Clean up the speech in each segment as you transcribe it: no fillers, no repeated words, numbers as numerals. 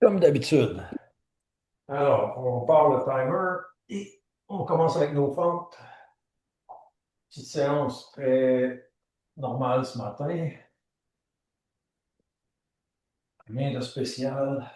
Comme d'habitude. Alors, on part le timer et on commence avec nos fentes. Petite séance très normale ce matin. Rien de spécial.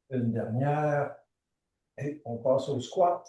Une dernière et on passe au squat.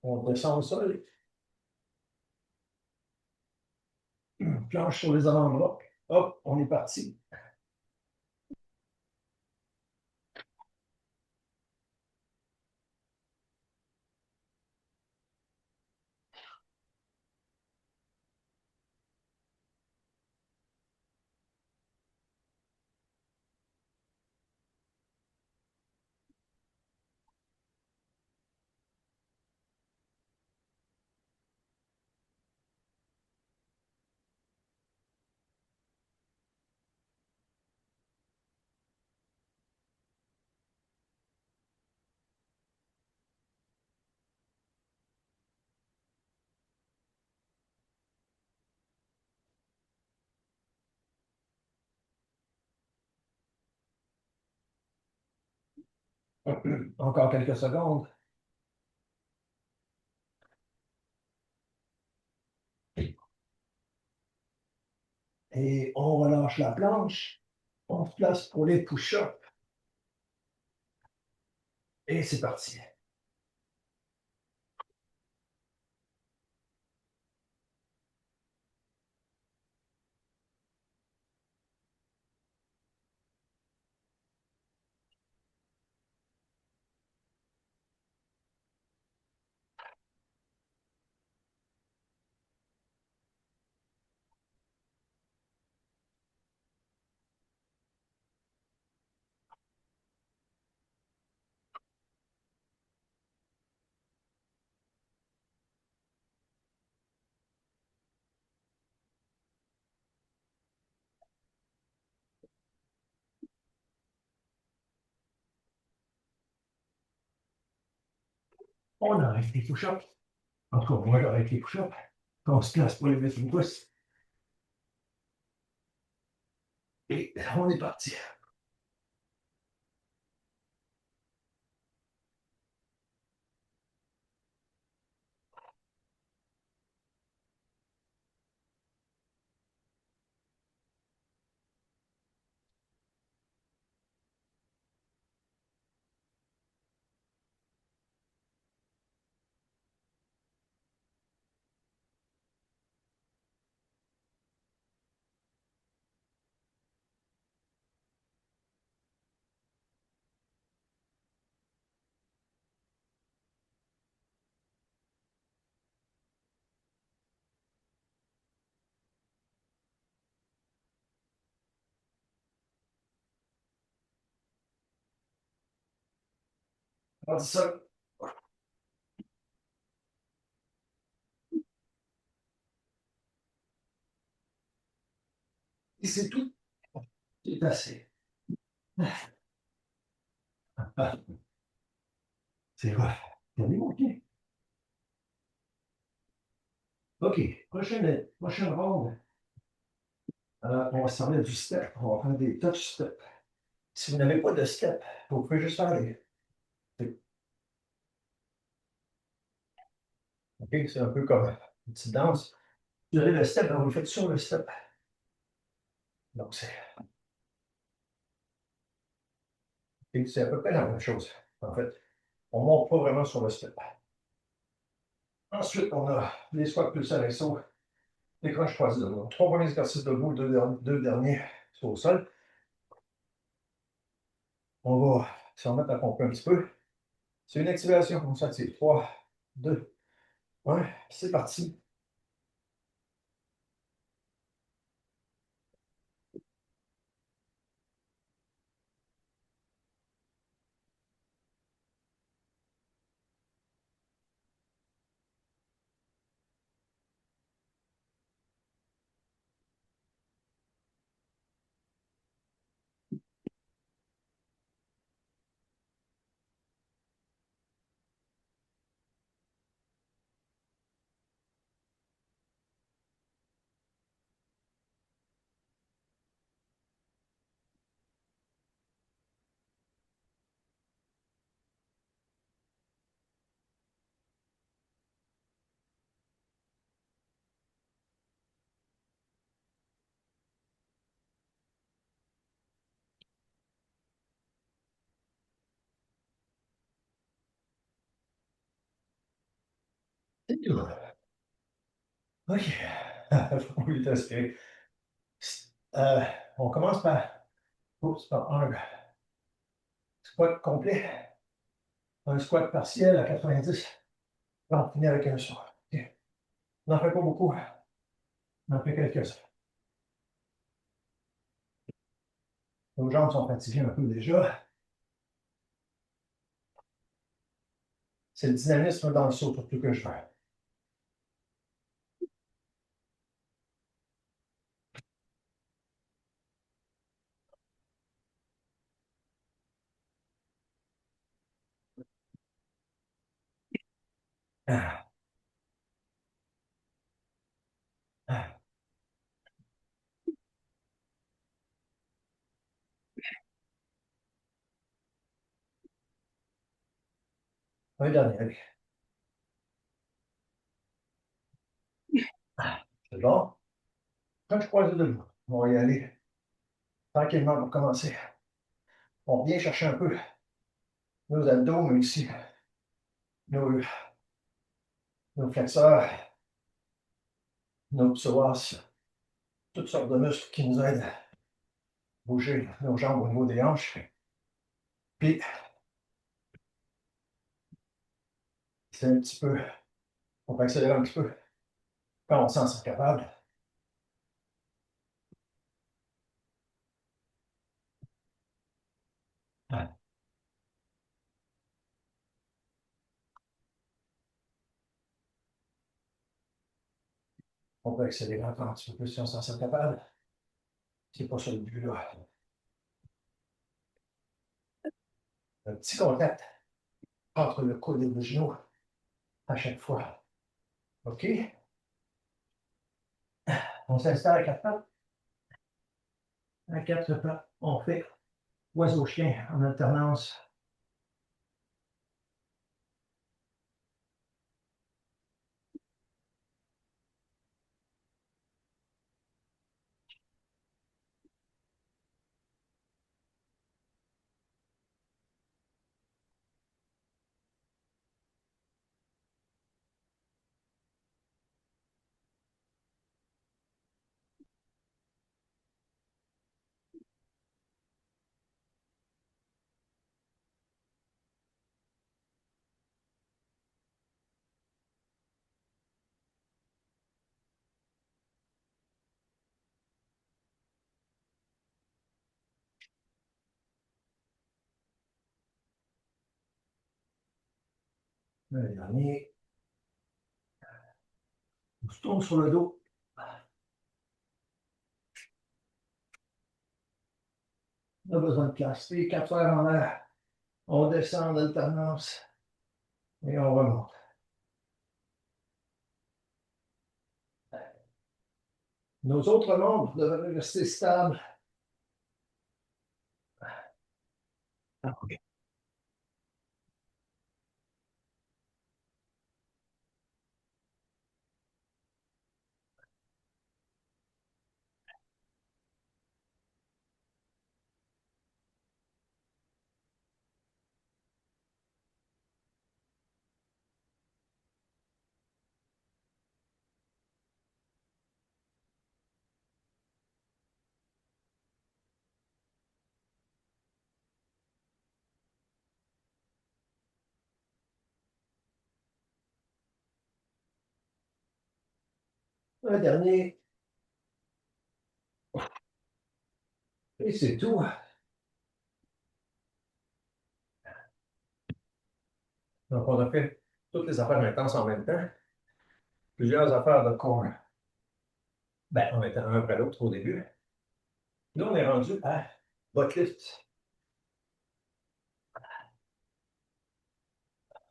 On descend au sol, planche sur les avant-bras. Hop, on est parti. Encore quelques secondes. Et on relâche la planche. On se place pour les push-ups. Et c'est parti. On arrête les push-ups. En tout cas, moi, j'arrête les push-ups. On se place pour les mettre une pouce. Et on est parti. On dit ça. Et c'est tout. C'est assez. Ah, c'est vrai. T'as vu, OK. OK. Prochaine ronde. On va se servir du step. On va faire des touch steps. Si vous n'avez pas de step, vous pouvez juste faire des- OK, c'est un peu comme une petite danse. Vous avez le step, vous le faites sur le step. Donc, c'est à peu près la même chose. En fait, on ne monte pas vraiment sur le step. Ensuite, on a les squats plus à saut, les crunchs croisés debout. Trois premiers exercices debout, deux derniers sur le sol. On va se remettre à pomper un petit peu. C'est une activation, on s'active. 3, 2, 1, c'est parti. OK. Faut lui respirer. Euh, on commence par un squat complet, un squat partiel à 90. On finit avec un saut. OK. On n'en fait pas beaucoup. On en fait quelques-uns. Nos jambes sont fatiguées un peu déjà. C'est le dynamisme dans le saut surtout que je veux. Ah, ah. Un dernier, allez. Ah, c'est bon. Quand je croise le debout, on va y aller tranquillement pour commencer. On vient chercher un peu nos abdos, mais aussi nos, nos flexeurs, nos psoas, toutes sortes de muscles qui nous aident à bouger nos jambes au niveau des hanches. Puis, c'est un petit peu, on peut accélérer un petit peu quand on sent capable. On peut accélérer encore un petit peu plus si on sent capable. C'est pas ça le but là. Un petit contact entre le coude et le genou à chaque fois. OK? On s'installe à quatre pattes. À quatre pattes, on fait oiseau-chien en alternance. Le dernier. On se tourne sur le dos. On a besoin de place. Les 4 heures en l'air. On descend en alternance. Et on remonte. Nos autres membres devraient rester stables. Ah, OK. Un dernier. Et c'est tout. Donc, on a fait toutes les affaires intenses en même temps. Plusieurs affaires de corps. Ben, on était un après l'autre au début. Là, on est rendu à butt-lift.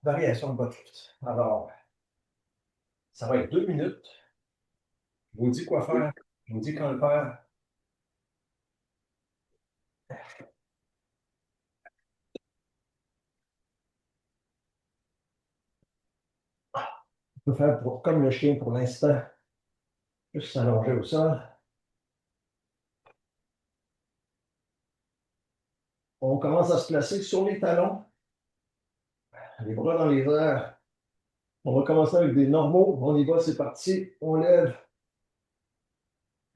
Variation de butt-lift. Alors, ça va être 2 minutes. Je vous dis quoi faire. Je vous dis quand le faire. On peut faire comme le chien pour l'instant. Juste s'allonger au sol. On commence à se placer sur les talons. Les bras dans les airs. On va commencer avec des normaux. On y va, c'est parti. On lève.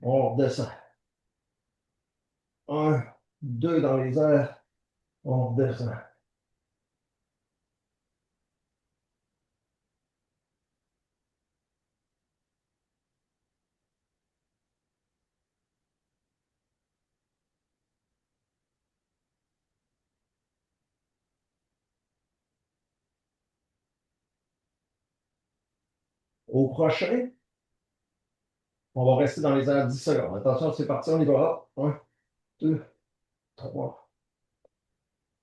On redescend. 1, 2 dans les airs. On redescend. Au prochain, on va rester dans les airs 10 secondes. Attention, c'est parti, on y va. 1, 2, 3,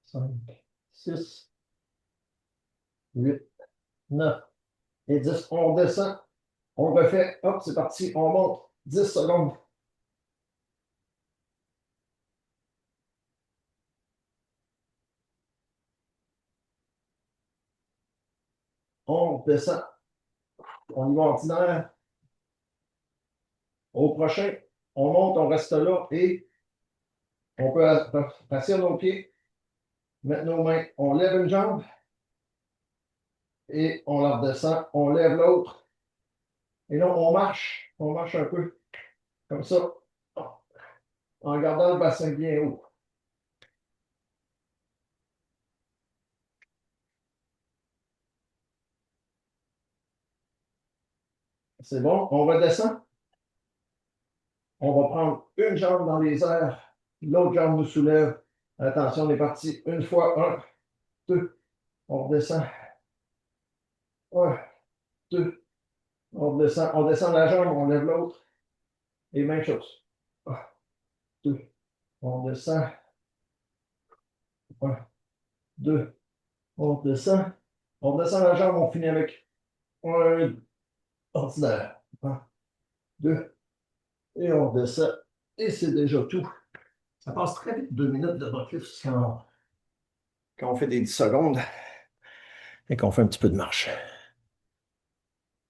5, 6, 8, 9 et 10. On redescend. On refait. Hop, c'est parti. On monte. 10 secondes. On descend. On y va ordinaire. Au prochain, on monte, on reste là et on peut passer nos pieds, mettre nos mains. On lève une jambe et on la redescend. On lève l'autre. Et là, on marche. On marche un peu comme ça, en gardant le bassin bien haut. C'est bon, on redescend. On va prendre une jambe dans les airs, l'autre jambe nous soulève. Attention, on est parti. Une fois, 1, 2, on redescend. 1, 2, on descend la jambe, on lève l'autre. Et même chose. 1, 2, on descend. 1, 2, on descend. On descend la jambe, on finit avec un ordinaire. 1, 2, et on descend. Et c'est déjà tout. Ça passe très vite, 2 minutes de butt-lift quand on fait des 10 secondes et qu'on fait un petit peu de marche.